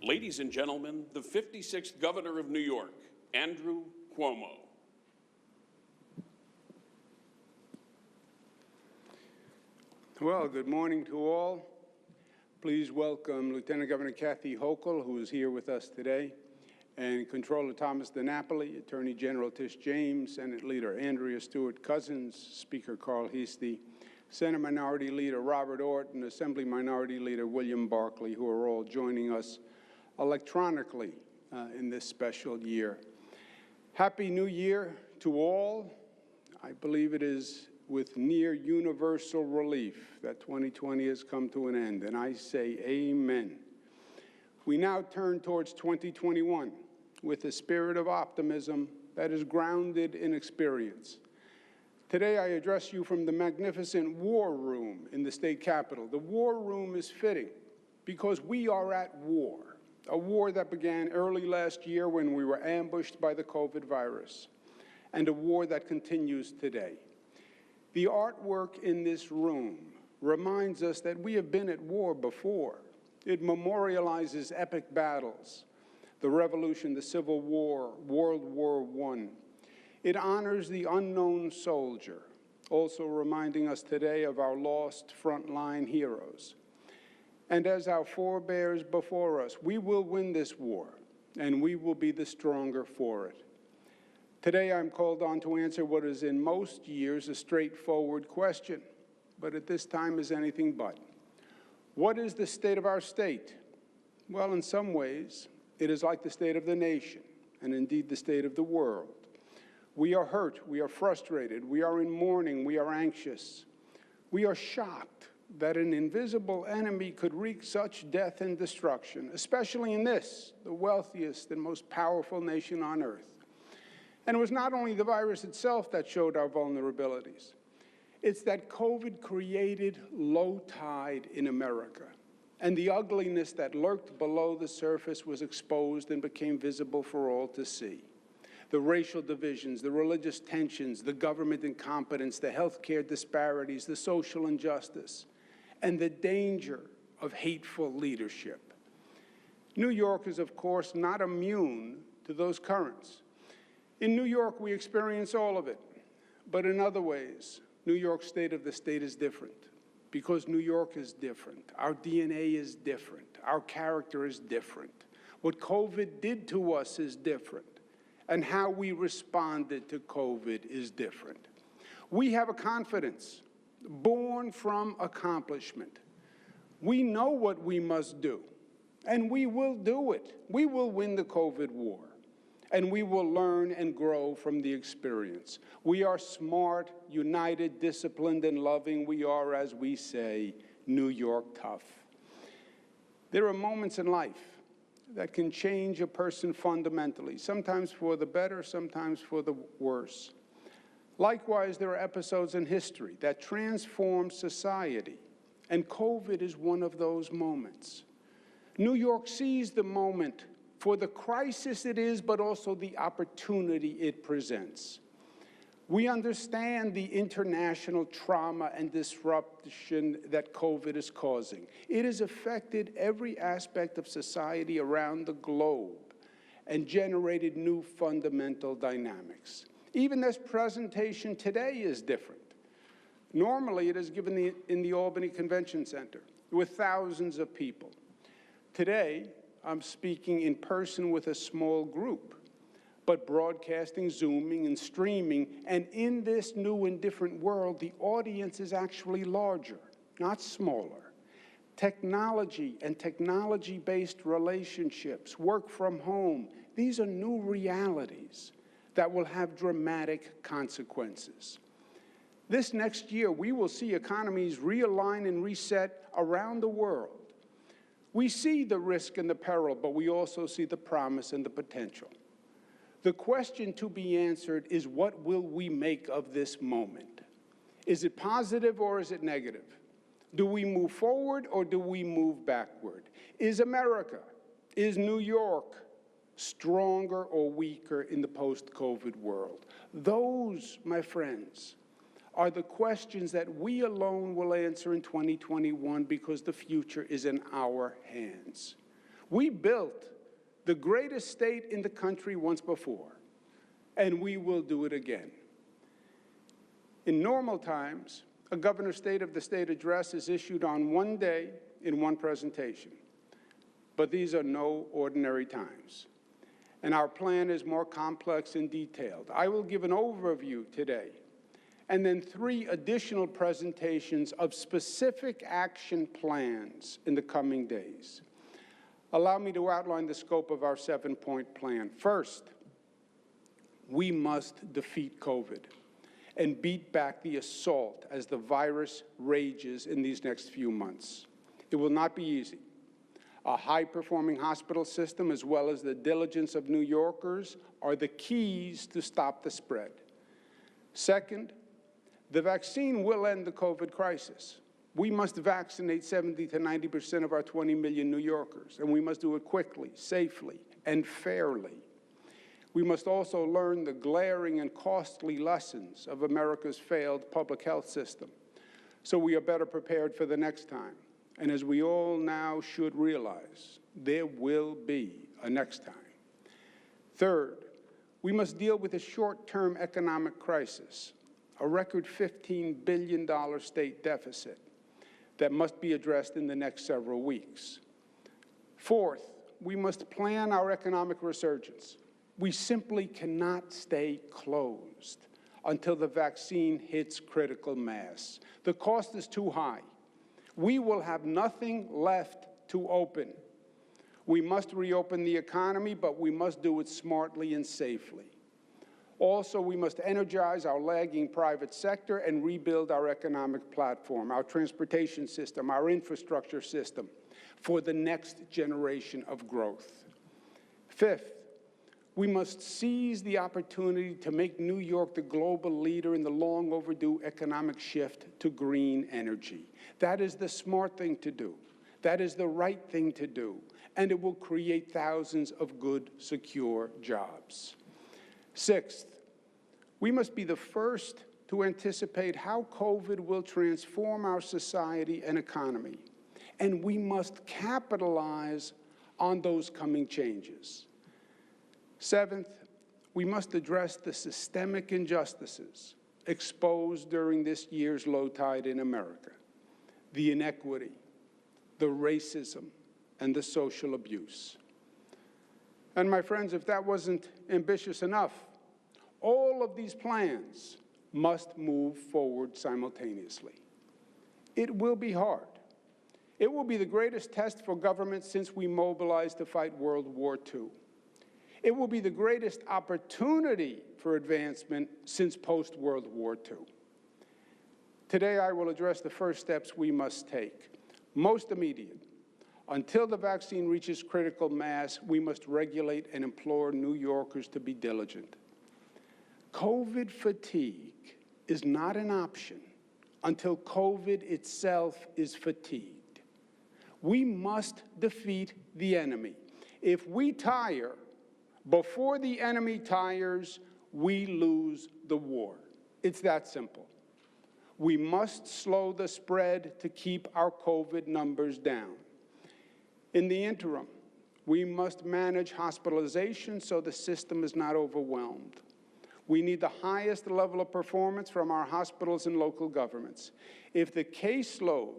Ladies and gentlemen, the 56th Governor of New York, Andrew Cuomo. Well, good morning to all. Please welcome Lieutenant Governor Kathy Hochul, who is here with us today, and Controller Thomas DiNapoli, Attorney General Tish James, Senate Leader Andrea Stewart-Cousins, Speaker Carl Heastie, Senate Minority Leader Robert Orton, and Assembly Minority Leader William Barkley, who are all joining us electronically in this special year. Happy New Year to all. I believe it is with near universal relief that 2020 has come to an end, and I say amen. We now turn towards 2021 with a spirit of optimism that is grounded in experience. Today I address you from the magnificent War Room in the state capitol. The War Room is fitting because we are at war, a war that began early last year when we were ambushed by the COVID virus, and a war that continues today. The artwork in this room reminds us that we have been at war before. It memorializes epic battles, the Revolution, the Civil War, World War I. It honors the unknown soldier, also reminding us today of our lost frontline heroes. And as our forebears before us, we will win this war, and we will be the stronger for it. Today, I'm called on to answer what is in most years a straightforward question, but at this time is anything but. What is the state of our state? Well, in some ways, it is like the state of the nation, and indeed the state of the world. We are hurt, we are frustrated, we are in mourning, we are anxious. We are shocked that an invisible enemy could wreak such death and destruction, especially in this, the wealthiest and most powerful nation on earth. And it was not only the virus itself that showed our vulnerabilities. It's that COVID created low tide in America, and the ugliness that lurked below the surface was exposed and became visible for all to see. The racial divisions, the religious tensions, the government incompetence, the healthcare disparities, the social injustice, and the danger of hateful leadership. New York is, of course, not immune to those currents. In New York, we experience all of it, but in other ways, New York's state of the state is different because New York is different. Our DNA is different. Our character is different. What COVID did to us is different, and how we responded to COVID is different. We have a confidence born from accomplishment. We know what we must do, and we will do it. We will win the COVID war. And we will learn and grow from the experience. We are smart, united, disciplined, and loving. We are, as we say, New York tough. There are moments in life that can change a person fundamentally, sometimes for the better, sometimes for the worse. Likewise, there are episodes in history that transform society, and COVID is one of those moments. New York seized the moment for the crisis it is, but also the opportunity it presents. We understand the international trauma and disruption that COVID is causing. It has affected every aspect of society around the globe and generated new fundamental dynamics. Even this presentation today is different. Normally, it is given in the Albany Convention Center with thousands of people. Today, I'm speaking in person with a small group, but broadcasting, Zooming, and streaming, and in this new and different world, the audience is actually larger, not smaller. Technology and technology-based relationships, work from home, these are new realities that will have dramatic consequences. This next year, we will see economies realign and reset around the world. We see the risk and the peril, but we also see the promise and the potential. The question to be answered is, what will we make of this moment? Is it positive or is it negative? Do we move forward or do we move backward? Is America, is New York stronger or weaker in the post-COVID world? Those, my friends, are the questions that we alone will answer in 2021 because the future is in our hands. We built the greatest state in the country once before, and we will do it again. In normal times, a governor's State of the State address is issued on one day in one presentation. But these are no ordinary times. And our plan is more complex and detailed. I will give an overview today, and then 3 additional presentations of specific action plans in the coming days. Allow me to outline the scope of our 7-point plan. First, we must defeat COVID and beat back the assault as the virus rages in these next few months. It will not be easy. A high-performing hospital system, as well as the diligence of New Yorkers, are the keys to stop the spread. Second, the vaccine will end the COVID crisis. We must vaccinate 70 to 90% of our 20 million New Yorkers, and we must do it quickly, safely, and fairly. We must also learn the glaring and costly lessons of America's failed public health system, so we are better prepared for the next time. And as we all now should realize, there will be a next time. Third, we must deal with a short-term economic crisis, a record $15 billion state deficit that must be addressed in the next several weeks. Fourth, we must plan our economic resurgence. We simply cannot stay closed until the vaccine hits critical mass. The cost is too high. We will have nothing left to open. We must reopen the economy, but we must do it smartly and safely. Also, we must energize our lagging private sector and rebuild our economic platform, our transportation system, our infrastructure system, for the next generation of growth. Fifth, we must seize the opportunity to make New York the global leader in the long overdue economic shift to green energy. That is the smart thing to do. That is the right thing to do. And it will create thousands of good, secure jobs. Sixth, we must be the first to anticipate how COVID will transform our society and economy. And we must capitalize on those coming changes. Seventh, we must address the systemic injustices exposed during this year's low tide in America, the inequity, the racism, and the social abuse. And my friends, if that wasn't ambitious enough, all of these plans must move forward simultaneously. It will be hard. It will be the greatest test for government since we mobilized to fight World War II. It will be the greatest opportunity for advancement since post-World War II. Today, I will address the first steps we must take. Most immediate. Until the vaccine reaches critical mass, we must regulate and implore New Yorkers to be diligent. COVID fatigue is not an option until COVID itself is fatigued. We must defeat the enemy. If we tire before the enemy tires, we lose the war. It's that simple. We must slow the spread to keep our COVID numbers down. In the interim, we must manage hospitalization so the system is not overwhelmed. We need the highest level of performance from our hospitals and local governments. If the caseload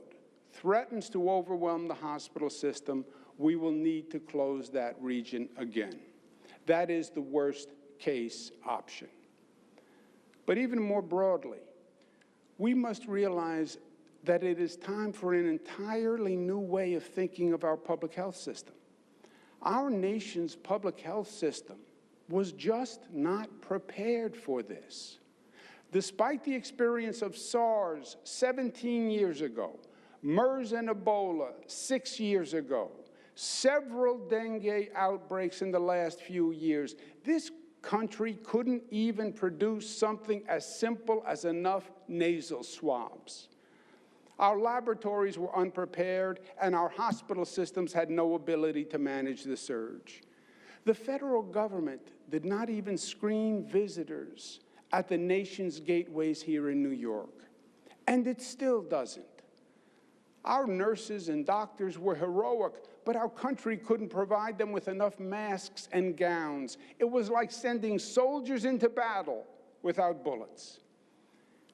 threatens to overwhelm the hospital system, we will need to close that region again. That is the worst-case option. But even more broadly, we must realize that it is time for an entirely new way of thinking of our public health system. Our nation's public health system was just not prepared for this. Despite the experience of SARS 17 years ago, MERS and Ebola 6 years ago, several dengue outbreaks in the last few years, this country couldn't even produce something as simple as enough nasal swabs. Our laboratories were unprepared, and our hospital systems had no ability to manage the surge. The federal government did not even screen visitors at the nation's gateways here in New York, and it still doesn't. Our nurses and doctors were heroic, but our country couldn't provide them with enough masks and gowns. It was like sending soldiers into battle without bullets.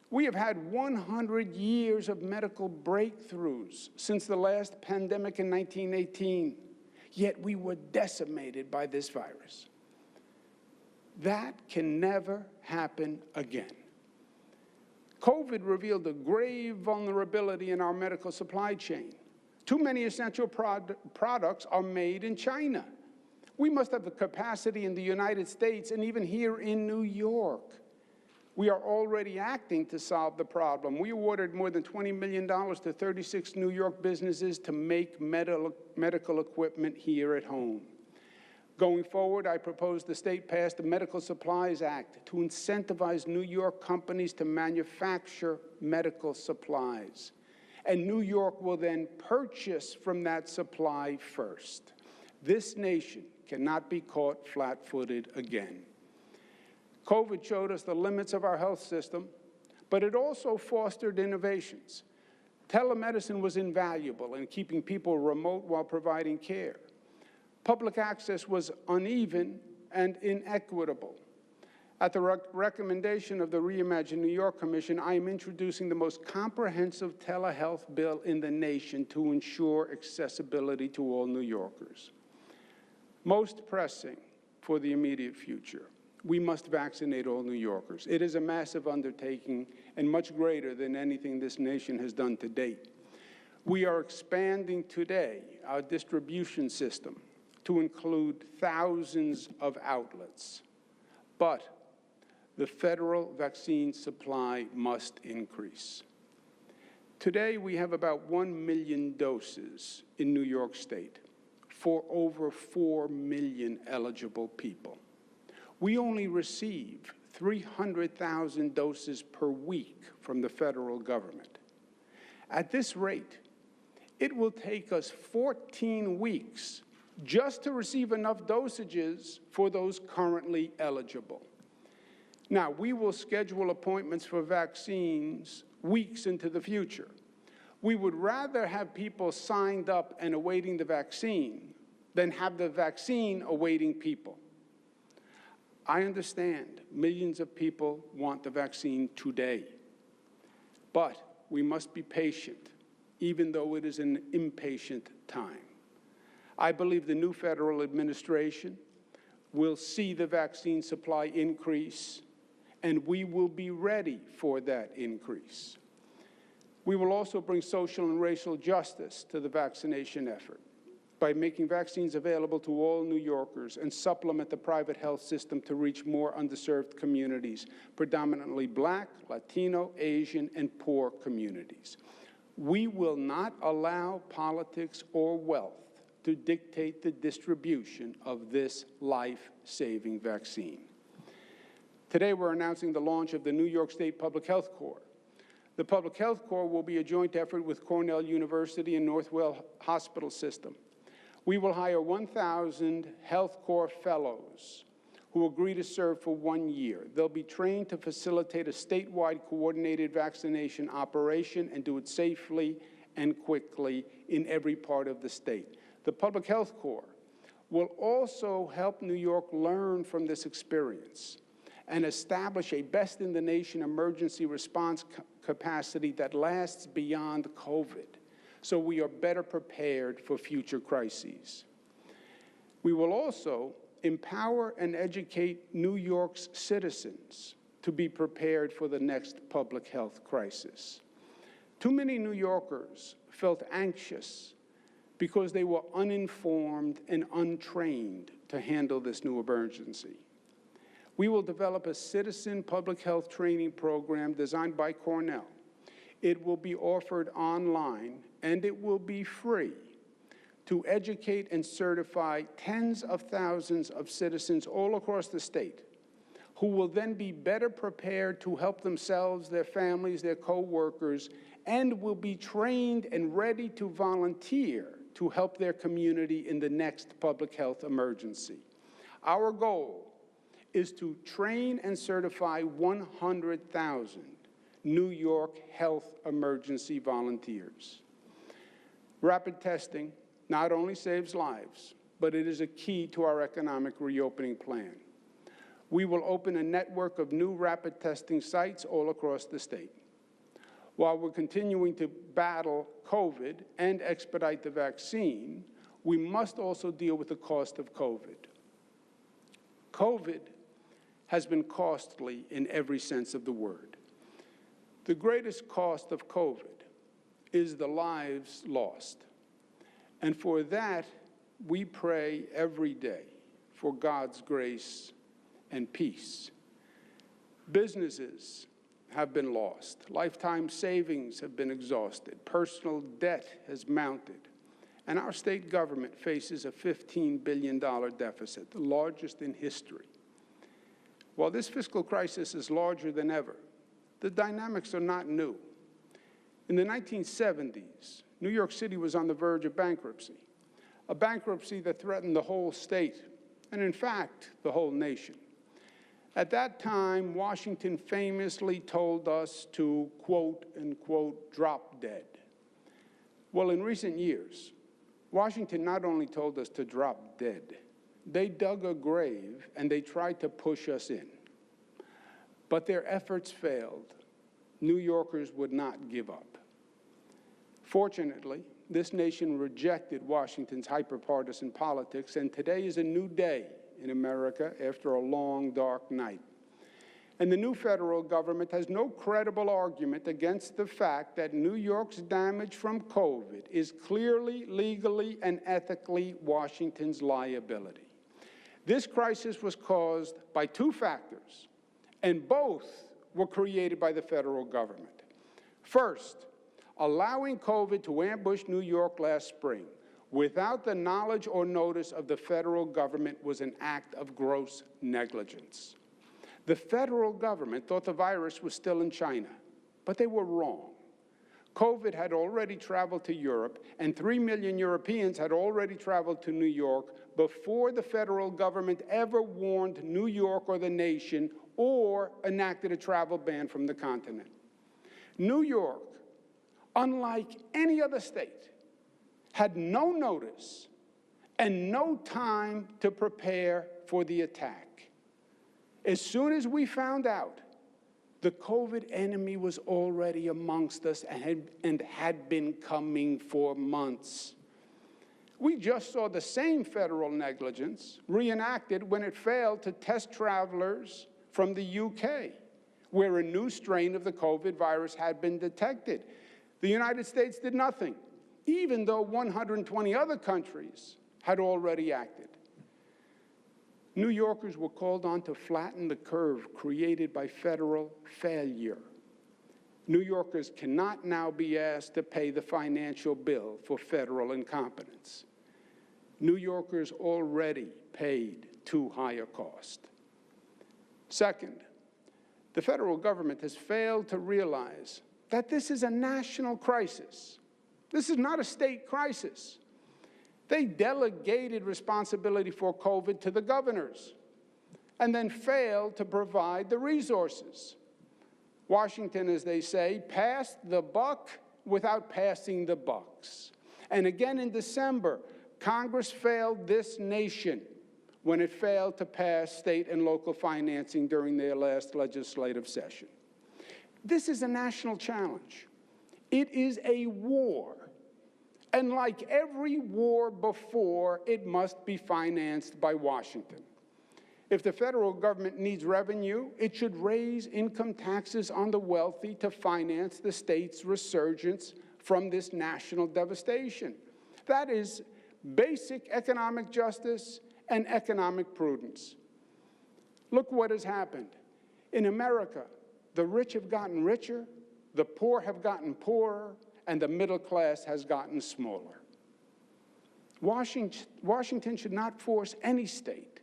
We have had 100 years of medical breakthroughs since the last pandemic in 1918, yet we were decimated by this virus. That can never happen again. COVID revealed a grave vulnerability in our medical supply chain. Too many essential products are made in China. We must have the capacity in the United States and even here in New York. We are already acting to solve the problem. We awarded more than $20 million to 36 New York businesses to make medical equipment here at home. Going forward, I propose the state pass the Medical Supplies Act to incentivize New York companies to manufacture medical supplies. And New York will then purchase from that supply first. This nation cannot be caught flat-footed again. COVID showed us the limits of our health system, but it also fostered innovations. Telemedicine was invaluable in keeping people remote while providing care. Public access was uneven and inequitable. At the recommendation of the Reimagine New York Commission, I am introducing the most comprehensive telehealth bill in the nation to ensure accessibility to all New Yorkers. Most pressing for the immediate future, we must vaccinate all New Yorkers. It is a massive undertaking and much greater than anything this nation has done to date. We are expanding today our distribution system to include thousands of outlets. But the federal vaccine supply must increase. Today, we have about 1 million doses in New York State for over 4 million eligible people. We only receive 300,000 doses per week from the federal government. At this rate, it will take us 14 weeks just to receive enough dosages for those currently eligible. Now, we will schedule appointments for vaccines weeks into the future. We would rather have people signed up and awaiting the vaccine than have the vaccine awaiting people. I understand millions of people want the vaccine today, but we must be patient, even though it is an impatient time. I believe the new federal administration will see the vaccine supply increase, and we will be ready for that increase. We will also bring social and racial justice to the vaccination effort by making vaccines available to all New Yorkers and supplement the private health system to reach more underserved communities, predominantly Black, Latino, Asian, and poor communities. We will not allow politics or wealth to dictate the distribution of this life-saving vaccine. Today, we're announcing the launch of the New York State Public Health Corps. The Public Health Corps will be a joint effort with Cornell University and Northwell Hospital System. We will hire 1,000 Health Corps fellows who agree to serve for 1 year. They'll be trained to facilitate a statewide coordinated vaccination operation and do it safely and quickly in every part of the state. The Public Health Corps will also help New York learn from this experience and establish a best-in-the-nation emergency response capacity that lasts beyond COVID, so we are better prepared for future crises. We will also empower and educate New York's citizens to be prepared for the next public health crisis. Too many New Yorkers felt anxious because they were uninformed and untrained to handle this new emergency. We will develop a citizen public health training program designed by Cornell. It will be offered online, and it will be free to educate and certify tens of thousands of citizens all across the state who will then be better prepared to help themselves, their families, their co-workers, and will be trained and ready to volunteer to help their community in the next public health emergency. Our goal is to train and certify 100,000 New York health emergency volunteers. Rapid testing, not only saves lives, but it is a key to our economic reopening plan. We will open a network of new rapid testing sites all across the state. While we're continuing to battle COVID and expedite the vaccine, we must also deal with the cost of COVID. COVID has been costly in every sense of the word. The greatest cost of COVID is the lives lost. And for that, we pray every day for God's grace and peace. Businesses have been lost. Lifetime savings have been exhausted. Personal debt has mounted. And our state government faces a $15 billion deficit, the largest in history. While this fiscal crisis is larger than ever, the dynamics are not new. In the 1970s, New York City was on the verge of bankruptcy, a bankruptcy that threatened the whole state, and in fact, the whole nation. At that time, Washington famously told us to, quote, unquote, drop dead. Well, in recent years, Washington not only told us to drop dead, they dug a grave and they tried to push us in. But their efforts failed. New Yorkers would not give up. Fortunately, this nation rejected Washington's hyper-partisan politics, and today is a new day in America after a long, dark night. And the new federal government has no credible argument against the fact that New York's damage from COVID is clearly, legally, and ethically Washington's liability. This crisis was caused by two factors, and both were created by the federal government. First, allowing COVID to ambush New York last spring without the knowledge or notice of the federal government was an act of gross negligence. The federal government thought the virus was still in China, but they were wrong. COVID had already traveled to Europe, and 3 million Europeans had already traveled to New York before the federal government ever warned New York or the nation or enacted a travel ban from the continent. New York, unlike any other state, had no notice and no time to prepare for the attack. As soon as we found out, the COVID enemy was already amongst us and had been coming for months. We just saw the same federal negligence reenacted when it failed to test travelers from the UK, where a new strain of the COVID virus had been detected. The United States did nothing, even though 120 other countries had already acted. New Yorkers were called on to flatten the curve created by federal failure. New Yorkers cannot now be asked to pay the financial bill for federal incompetence. New Yorkers already paid too high a cost. Second, the federal government has failed to realize that this is a national crisis. This is not a state crisis. They delegated responsibility for COVID to the governors and then failed to provide the resources. Washington, as they say, passed the buck without passing the bucks. And again in December, Congress failed this nation when it failed to pass state and local financing during their last legislative session. This is a national challenge. It is a war. And like every war before, it must be financed by Washington. If the federal government needs revenue, it should raise income taxes on the wealthy to finance the state's resurgence from this national devastation. That is basic economic justice and economic prudence. Look what has happened. In America, the rich have gotten richer, the poor have gotten poorer, and the middle class has gotten smaller. Washington should not force any state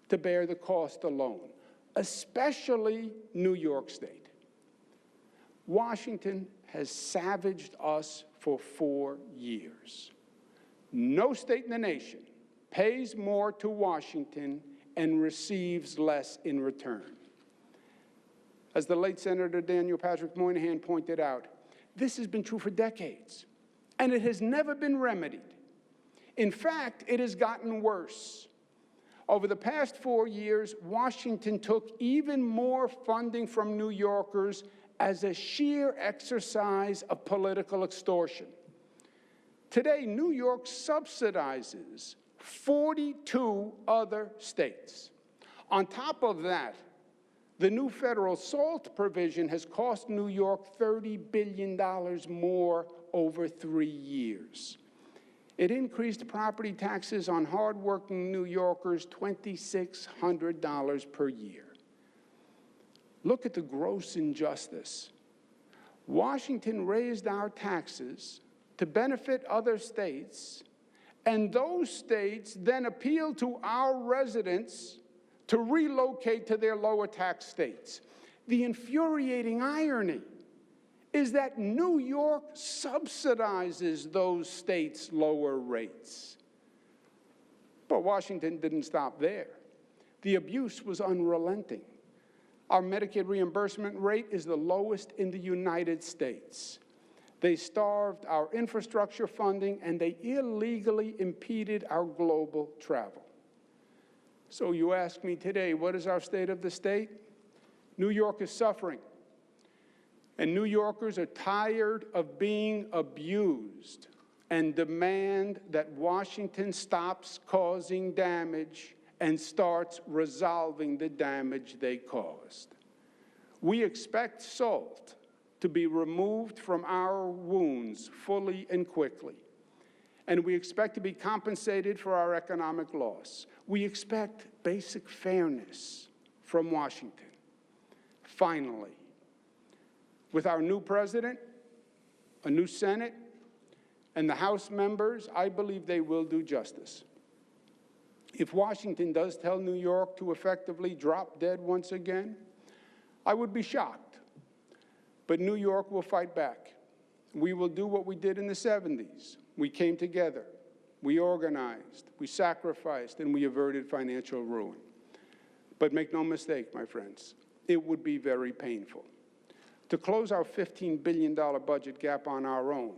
to bear the cost alone, especially New York State. Washington has savaged us for 4 years. No state in the nation pays more to Washington and receives less in return. As the late Senator Daniel Patrick Moynihan pointed out, this has been true for decades, and it has never been remedied. In fact, it has gotten worse. Over the past 4 years, Washington took even more funding from New Yorkers as a sheer exercise of political extortion. Today, New York subsidizes 42 other states. On top of that, the new federal SALT provision has cost New York $30 billion more over 3 years. It increased property taxes on hardworking New Yorkers $2,600 per year. Look at the gross injustice. Washington raised our taxes to benefit other states, and those states then appealed to our residents to relocate to their lower tax states. The infuriating irony is that New York subsidizes those states' lower rates. But Washington didn't stop there. The abuse was unrelenting. Our Medicaid reimbursement rate is the lowest in the United States. They starved our infrastructure funding, and they illegally impeded our global travel. So you ask me today, what is our state of the state? New York is suffering. And New Yorkers are tired of being abused and demand that Washington stops causing damage and starts resolving the damage they caused. We expect SALT to be removed from our wounds fully and quickly. And we expect to be compensated for our economic loss. We expect basic fairness from Washington. Finally, with our new president, a new Senate, and the House members, I believe they will do justice. If Washington does tell New York to effectively drop dead once again, I would be shocked. But New York will fight back. We will do what we did in the 70s. We came together, we organized, we sacrificed, and we averted financial ruin. But make no mistake, my friends, it would be very painful. To close our $15 billion budget gap on our own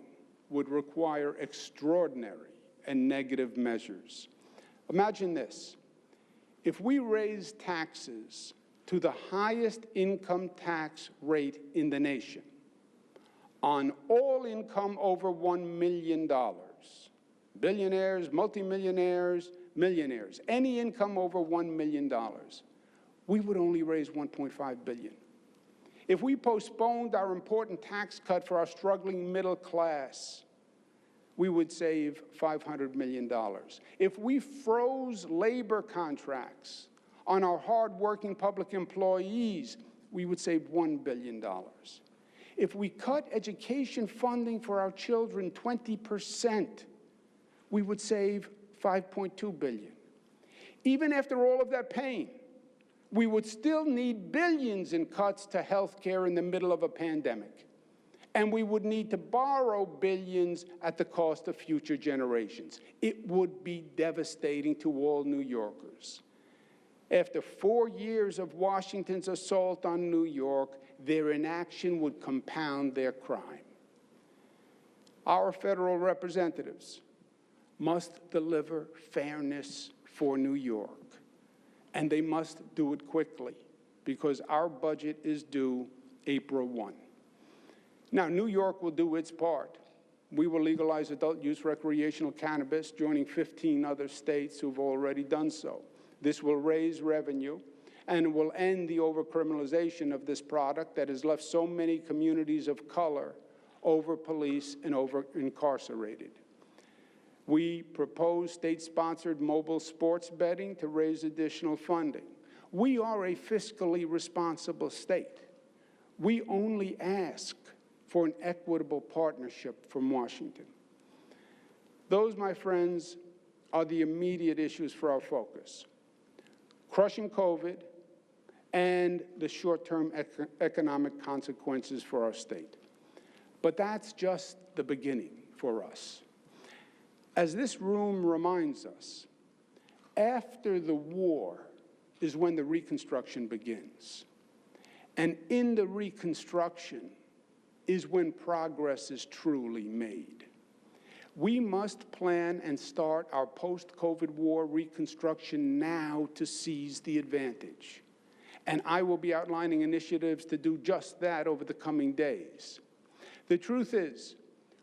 would require extraordinary and negative measures. Imagine this. If we raise taxes to the highest income tax rate in the nation on all income over $1 million, billionaires, multimillionaires, millionaires, any income over $1 million, we would only raise $1.5 billion. If we postponed our important tax cut for our struggling middle class, we would save $500 million. If we froze labor contracts on our hardworking public employees, we would save $1 billion. If we cut education funding for our children 20%, we would save $5.2 billion. Even after all of that pain, we would still need billions in cuts to health care in the middle of a pandemic. And we would need to borrow billions at the cost of future generations. It would be devastating to all New Yorkers. After 4 years of Washington's assault on New York, their inaction would compound their crime. Our federal representatives must deliver fairness for New York. And they must do it quickly, because our budget is due April 1. Now, New York will do its part. We will legalize adult use recreational cannabis, joining 15 other states who've already done so. This will raise revenue and will end the overcriminalization of this product that has left so many communities of color over-policed and over-incarcerated. We propose state-sponsored mobile sports betting to raise additional funding. We are a fiscally responsible state. We only ask for an equitable partnership from Washington. Those, my friends, are the immediate issues for our focus: crushing COVID and the short-term economic consequences for our state. But that's just the beginning for us. As this room reminds us, after the war is when the reconstruction begins. And in the reconstruction is when progress is truly made. We must plan and start our post-COVID war reconstruction now to seize the advantage. And I will be outlining initiatives to do just that over the coming days. The truth is,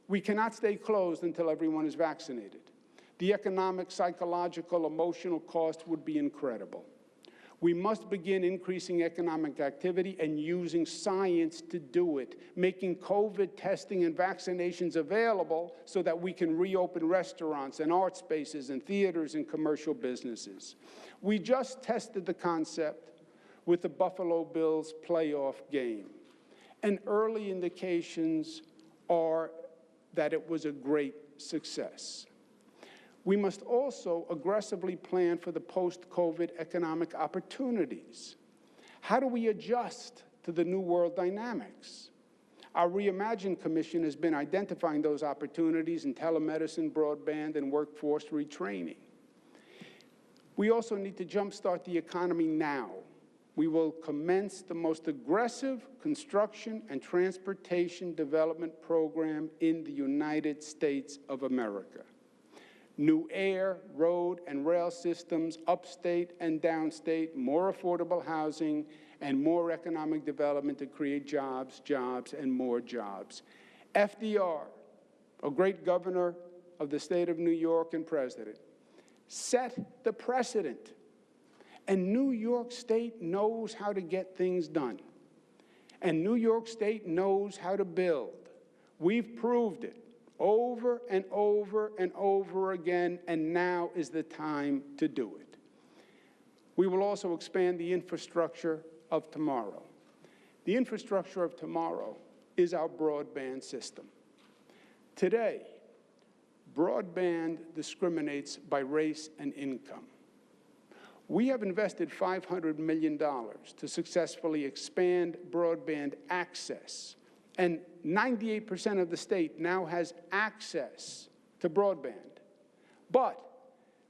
we cannot stay closed until everyone is vaccinated. The economic, psychological, emotional cost would be incredible. We must begin increasing economic activity and using science to do it, making COVID testing and vaccinations available so that we can reopen restaurants and art spaces and theaters and commercial businesses. We just tested the concept with the Buffalo Bills playoff game, and early indications are that it was a great success. We must also aggressively plan for the post-COVID economic opportunities. How do we adjust to the new world dynamics? Our Reimagine Commission has been identifying those opportunities in telemedicine, broadband, and workforce retraining. We also need to jumpstart the economy now. We will commence the most aggressive construction and transportation development program in the United States of America. New air, road, and rail systems, upstate and downstate, more affordable housing, and more economic development to create jobs, and more jobs. FDR, a great governor of the state of New York and president, set the precedent. And New York State knows how to get things done. And New York State knows how to build. We've proved it over and over and over again, and now is the time to do it. We will also expand the infrastructure of tomorrow. The infrastructure of tomorrow is our broadband system. Today, broadband discriminates by race and income. We have invested $500 million to successfully expand broadband access, and 98% of the state now has access to broadband. But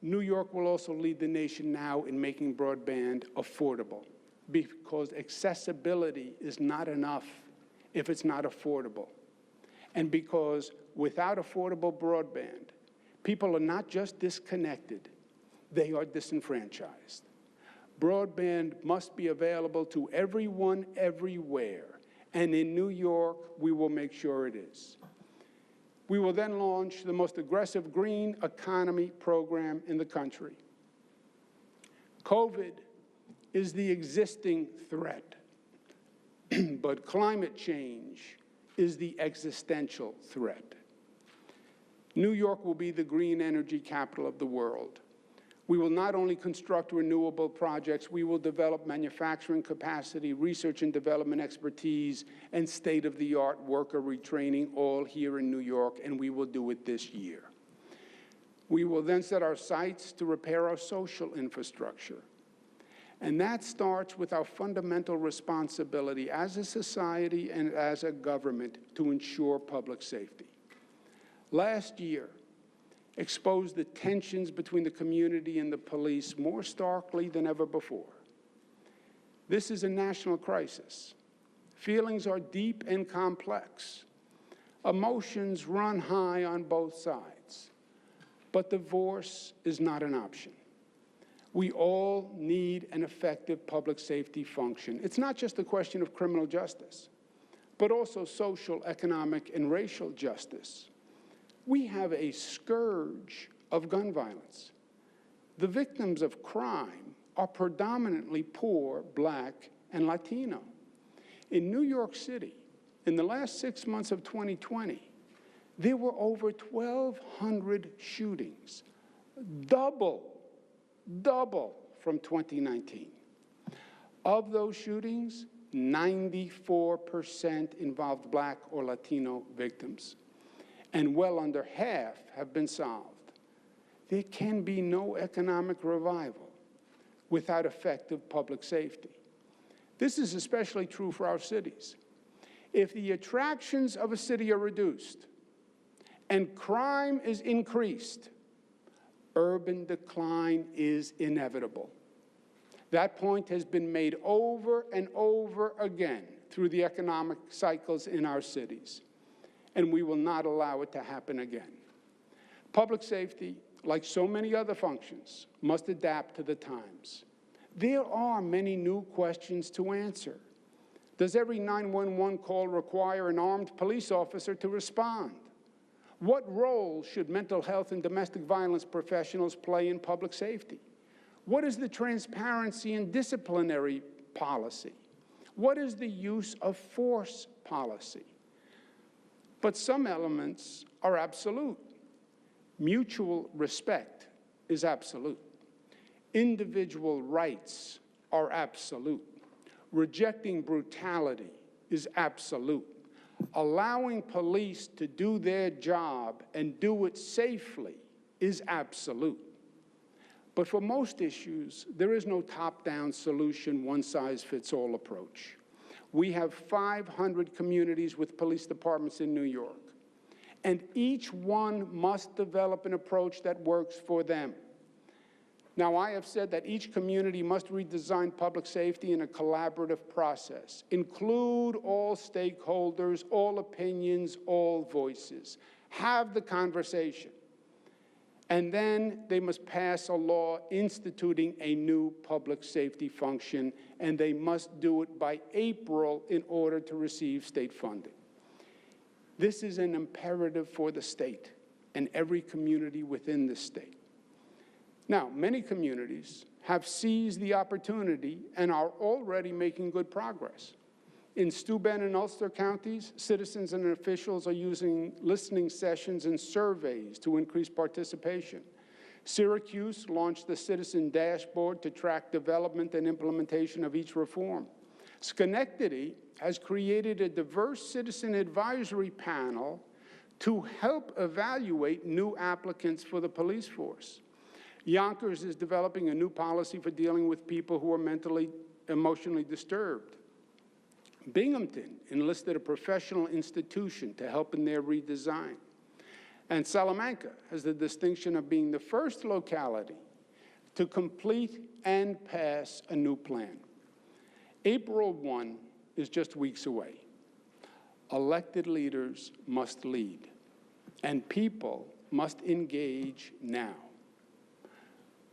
New York will also lead the nation now in making broadband affordable, because accessibility is not enough if it's not affordable. And because without affordable broadband, people are not just disconnected, they are disenfranchised. Broadband must be available to everyone, everywhere. And in New York, we will make sure it is. We will then launch the most aggressive green economy program in the country. COVID is the existing threat, but climate change is the existential threat. New York will be the green energy capital of the world. We will not only construct renewable projects, we will develop manufacturing capacity, research and development expertise, and state-of-the-art worker retraining, all here in New York, and we will do it this year. We will then set our sights to repair our social infrastructure. And that starts with our fundamental responsibility as a society and as a government to ensure public safety. Last year exposed the tensions between the community and the police more starkly than ever before. This is a national crisis. Feelings are deep and complex. Emotions run high on both sides. But divorce is not an option. We all need an effective public safety function. It's not just a question of criminal justice, but also social, economic, and racial justice. We have a scourge of gun violence. The victims of crime are predominantly poor, Black, and Latino. In New York City, in the last 6 months of 2020, there were over 1,200 shootings, double from 2019. Of those shootings, 94% involved Black or Latino victims, and well under half have been solved. There can be no economic revival without effective public safety. This is especially true for our cities. If the attractions of a city are reduced and crime is increased, urban decline is inevitable. That point has been made over and over again through the economic cycles in our cities, and we will not allow it to happen again. Public safety, like so many other functions, must adapt to the times. There are many new questions to answer. Does every 911 call require an armed police officer to respond? What role should mental health and domestic violence professionals play in public safety? What is the transparency and disciplinary policy? What is the use of force policy? But some elements are absolute. Mutual respect is absolute. Individual rights are absolute. Rejecting brutality is absolute. Allowing police to do their job and do it safely is absolute. But for most issues, there is no top-down solution, one-size-fits-all approach. We have 500 communities with police departments in New York, and each one must develop an approach that works for them. Now, I have said that each community must redesign public safety in a collaborative process, include all stakeholders, all opinions, all voices, have the conversation. And then they must pass a law instituting a new public safety function, and they must do it by April in order to receive state funding. This is an imperative for the state and every community within the state. Now, many communities have seized the opportunity and are already making good progress. In Steuben and Ulster counties, citizens and officials are using listening sessions and surveys to increase participation. Syracuse launched the Citizen Dashboard to track development and implementation of each reform. Schenectady has created a diverse citizen advisory panel to help evaluate new applicants for the police force. Yonkers is developing a new policy for dealing with people who are emotionally disturbed. Binghamton enlisted a professional institution to help in their redesign. And Salamanca has the distinction of being the first locality to complete and pass a new plan. April 1 is just weeks away. Elected leaders must lead, and people must engage now.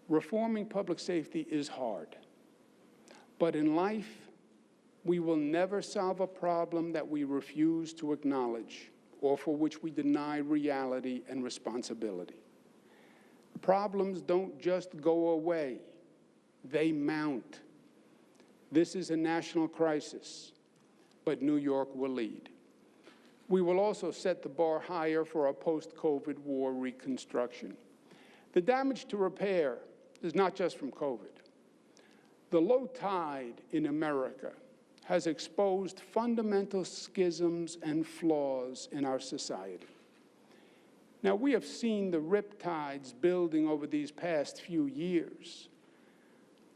Reforming public safety is hard, but in life, we will never solve a problem that we refuse to acknowledge or for which we deny reality and responsibility. Problems don't just go away, they mount. This is a national crisis, but New York will lead. We will also set the bar higher for a post-COVID war reconstruction. The damage to repair is not just from COVID. The low tide in America has exposed fundamental schisms and flaws in our society. Now, we have seen the riptides building over these past few years.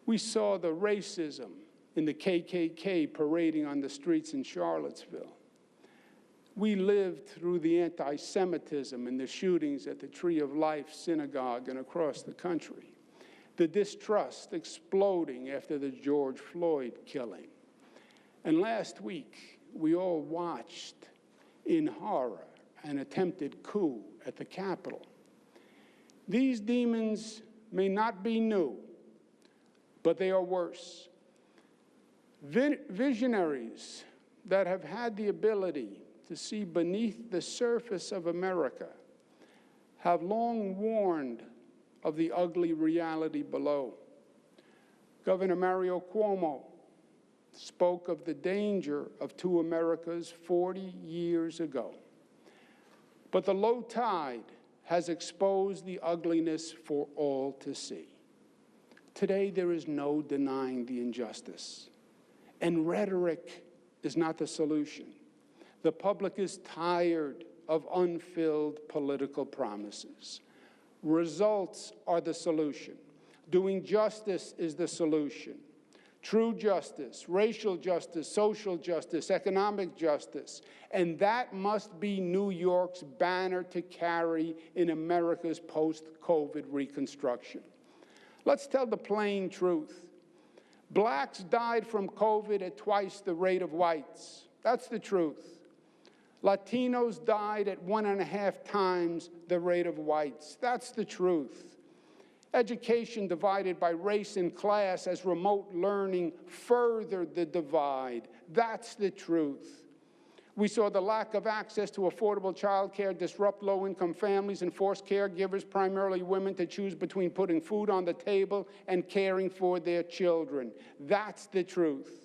We saw the racism in the KKK parading on the streets in Charlottesville. We lived through the anti-Semitism and the shootings at the Tree of Life Synagogue and across the country. The distrust exploding after the George Floyd killing. And last week, we all watched in horror an attempted coup at the Capitol. These demons may not be new, but they are worse. Visionaries that have had the ability to see beneath the surface of America have long warned of the ugly reality below. Governor Mario Cuomo spoke of the danger of two Americas 40 years ago. But the low tide has exposed the ugliness for all to see. Today, there is no denying the injustice. And rhetoric is not the solution. The public is tired of unfilled political promises. Results are the solution. Doing justice is the solution. True justice, racial justice, social justice, economic justice. And that must be New York's banner to carry in America's post-COVID reconstruction. Let's tell the plain truth. Blacks died from COVID at twice the rate of whites. That's the truth. Latinos died at 1.5 times the rate of whites. That's the truth. Education divided by race and class as remote learning furthered the divide. That's the truth. We saw the lack of access to affordable child care disrupt low-income families and force caregivers, primarily women, to choose between putting food on the table and caring for their children. That's the truth.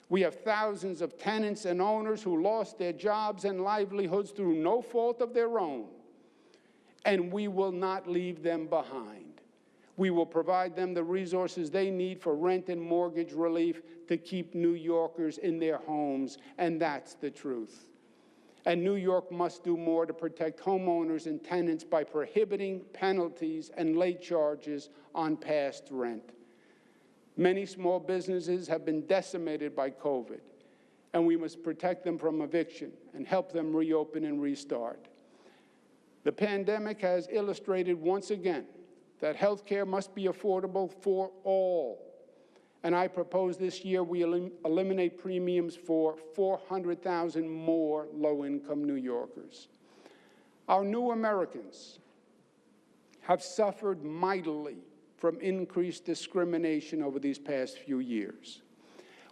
We have thousands of tenants and owners who lost their jobs and livelihoods through no fault of their own, and we will not leave them behind. We will provide them the resources they need for rent and mortgage relief to keep New Yorkers in their homes, and that's the truth. And New York must do more to protect homeowners and tenants by prohibiting penalties and late charges on past rent. Many small businesses have been decimated by COVID, and we must protect them from eviction and help them reopen and restart. The pandemic has illustrated once again that health care must be affordable for all. And I propose this year we eliminate premiums for 400,000 more low-income New Yorkers. Our new Americans have suffered mightily from increased discrimination over these past few years.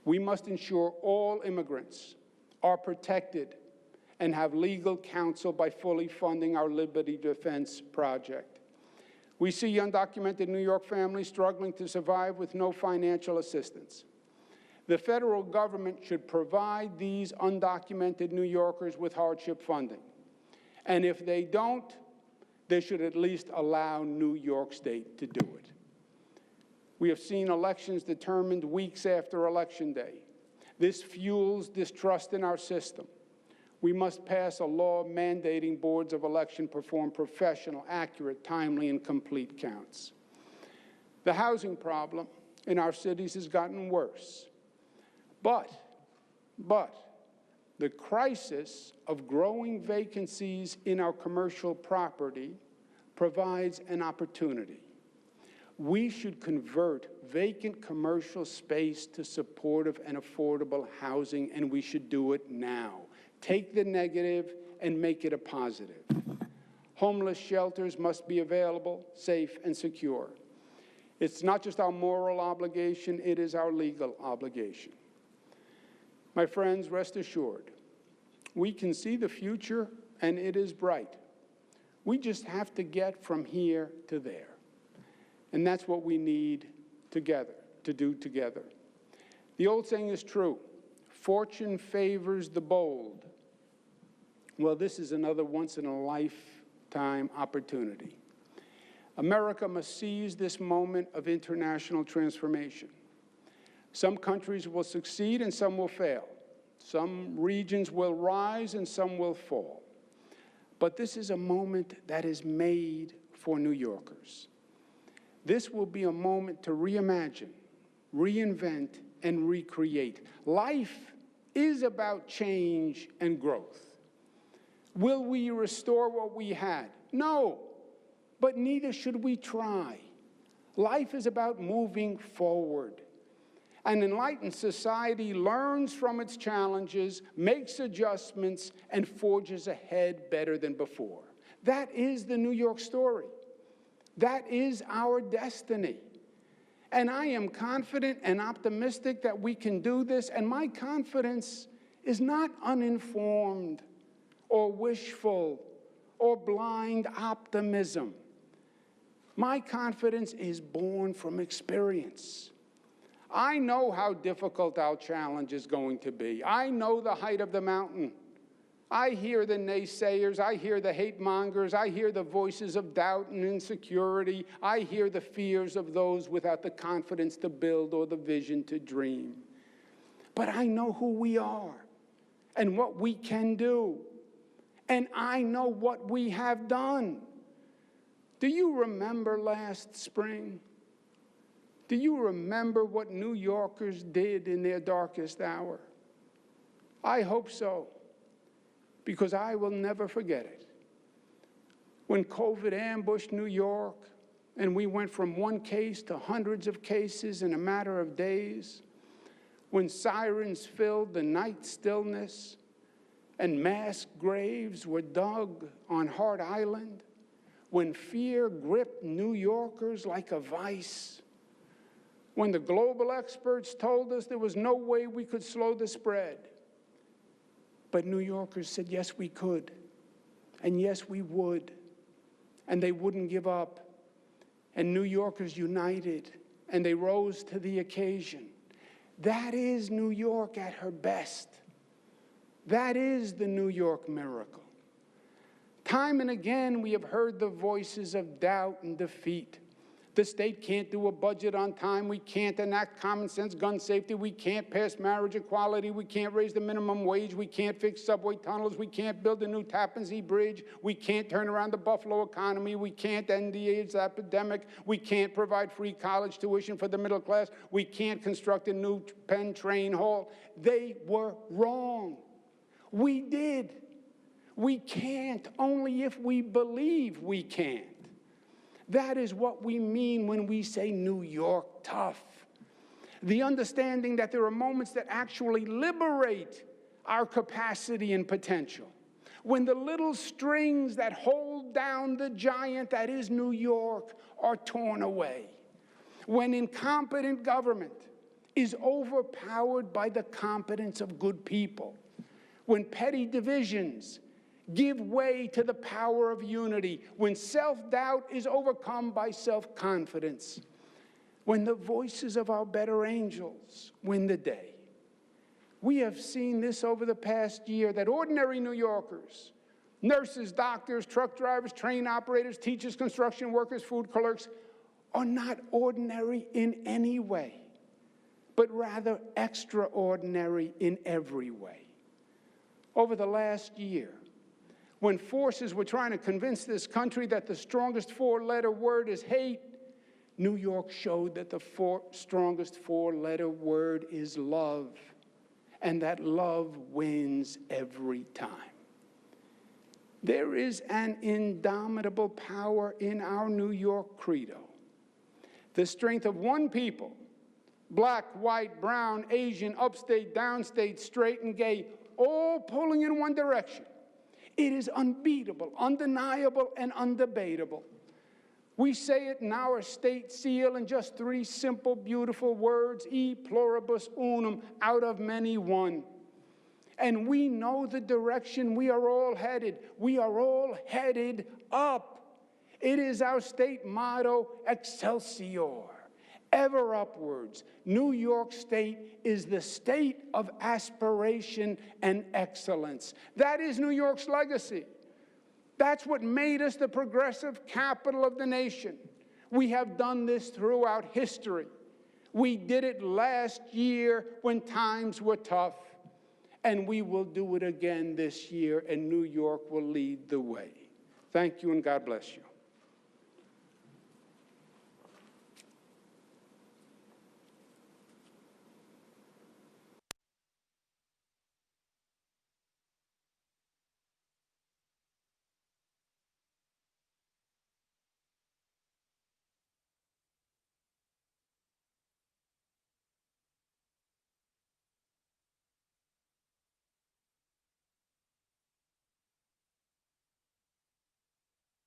We must ensure all immigrants are protected and have legal counsel by fully funding our Liberty Defense Project. We see undocumented New York families struggling to survive with no financial assistance. The federal government should provide these undocumented New Yorkers with hardship funding. And if they don't, they should at least allow New York State to do it. We have seen elections determined weeks after Election Day. This fuels distrust in our system. We must pass a law mandating boards of election perform professional, accurate, timely, and complete counts. The housing problem in our cities has gotten worse. But the crisis of growing vacancies in our commercial property provides an opportunity. We should convert vacant commercial space to supportive and affordable housing, and we should do it now. Take the negative and make it a positive. Homeless shelters must be available, safe, and secure. It's not just our moral obligation, it is our legal obligation. My friends, rest assured, we can see the future, and it is bright. We just have to get from here to there. And that's what we need together, to do together. The old saying is true, fortune favors the bold. Well, this is another once-in-a-lifetime opportunity. America must seize this moment of international transformation. Some countries will succeed and some will fail. Some regions will rise and some will fall. But this is a moment that is made for New Yorkers. This will be a moment to reimagine, reinvent, and recreate. Life is about change and growth. Will we restore what we had? No, but neither should we try. Life is about moving forward. An enlightened society learns from its challenges, makes adjustments, and forges ahead better than before. That is the New York story. That is our destiny. And I am confident and optimistic that we can do this, and my confidence is not uninformed or wishful or blind optimism. My confidence is born from experience. I know how difficult our challenge is going to be. I know the height of the mountain. I hear the naysayers, I hear the hate mongers, I hear the voices of doubt and insecurity, I hear the fears of those without the confidence to build or the vision to dream. But I know who we are and what we can do, and I know what we have done. Do you remember last spring? Do you remember what New Yorkers did in their darkest hour? I hope so, because I will never forget it. When COVID ambushed New York, and we went from one case to hundreds of cases in a matter of days, when sirens filled the night stillness, and mass graves were dug on Hart Island, when fear gripped New Yorkers like a vice, when the global experts told us there was no way we could slow the spread. But New Yorkers said, yes, we could, and yes, we would, and they wouldn't give up. And New Yorkers united, and they rose to the occasion. That is New York at her best. That is the New York miracle. Time and again, we have heard the voices of doubt and defeat. The state can't do a budget on time. We can't enact common sense gun safety. We can't pass marriage equality. We can't raise the minimum wage. We can't fix subway tunnels. We can't build a new Tappan Zee Bridge. We can't turn around the Buffalo economy. We can't end the AIDS epidemic. We can't provide free college tuition for the middle class. We can't construct a new Penn train hall. They were wrong. We did. We can't only if we believe we can't. That is what we mean when we say New York tough. The understanding that there are moments that actually liberate our capacity and potential. When the little strings that hold down the giant that is New York are torn away. When incompetent government is overpowered by the competence of good people. When petty divisions give way to the power of unity, when self-doubt is overcome by self-confidence, when the voices of our better angels win the day. We have seen this over the past year, that ordinary New Yorkers, nurses, doctors, truck drivers, train operators, teachers, construction workers, food clerks, are not ordinary in any way, but rather extraordinary in every way. Over the last year, when forces were trying to convince this country that the strongest four-letter word is hate, New York showed that the strongest four-letter word is love, and that love wins every time. There is an indomitable power in our New York credo. The strength of one people, black, white, brown, Asian, upstate, downstate, straight, and gay, all pulling in one direction. It is unbeatable, undeniable, and undebatable. We say it in our state seal in just three simple, beautiful words, e pluribus unum, out of many one. And we know the direction we are all headed. We are all headed up. It is our state motto, Excelsior. Ever upwards. New York State is the state of aspiration and excellence. That is New York's legacy. That's what made us the progressive capital of the nation. We have done this throughout history. We did it last year when times were tough, and we will do it again this year, and New York will lead the way. Thank you, and God bless you.